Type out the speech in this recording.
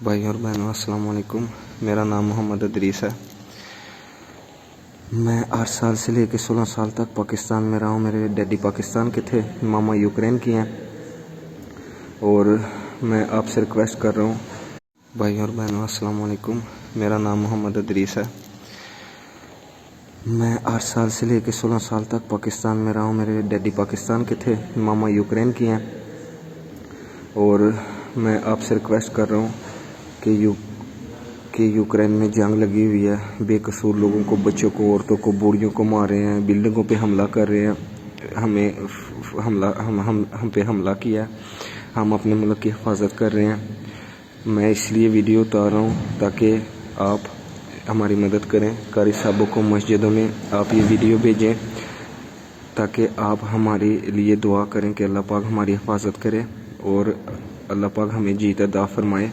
भाई और बहनों अस्सलाम वालेकुम। मेरा नाम मोहम्मद अदरीस है। मैं 8 साल से लेकर 16 साल तक पाकिस्तान में रहा हूँ। मेरे डैडी पाकिस्तान के थे, मामा यूक्रेन की हैं। और मैं आपसे रिक्वेस्ट कर रहा हूँ, भाई और बहनों अस्सलाम वालेकुम। मेरा नाम मोहम्मद अदरीस है। मैं 8 साल से लेकर 16 साल तक पाकिस्तान में रहा हूँ। मेरे डैडी पाकिस्तान के थे, मामा यूक्रेन की हैं। और मैं आपसे रिक्वेस्ट कर रहा हूँ कि यूक्रेन में जंग लगी हुई है। बेकसूर लोगों को, बच्चों को, औरतों को, बूढ़ियों को मार रहे हैं, बिल्डिंगों पे हमला कर रहे हैं। हम पे हमला किया है। हम अपने मुल्क की हिफाजत कर रहे हैं। मैं इसलिए वीडियो उतार रहा हूँ ताकि आप हमारी मदद करें। कारी साहबों को मस्जिदों में आप ये वीडियो भेजें ताकि आप हमारे लिए दुआ करें कि अल्लाह पाक हमारी हिफाजत करे और अल्लाह पाक हमें जीत अता फरमाए।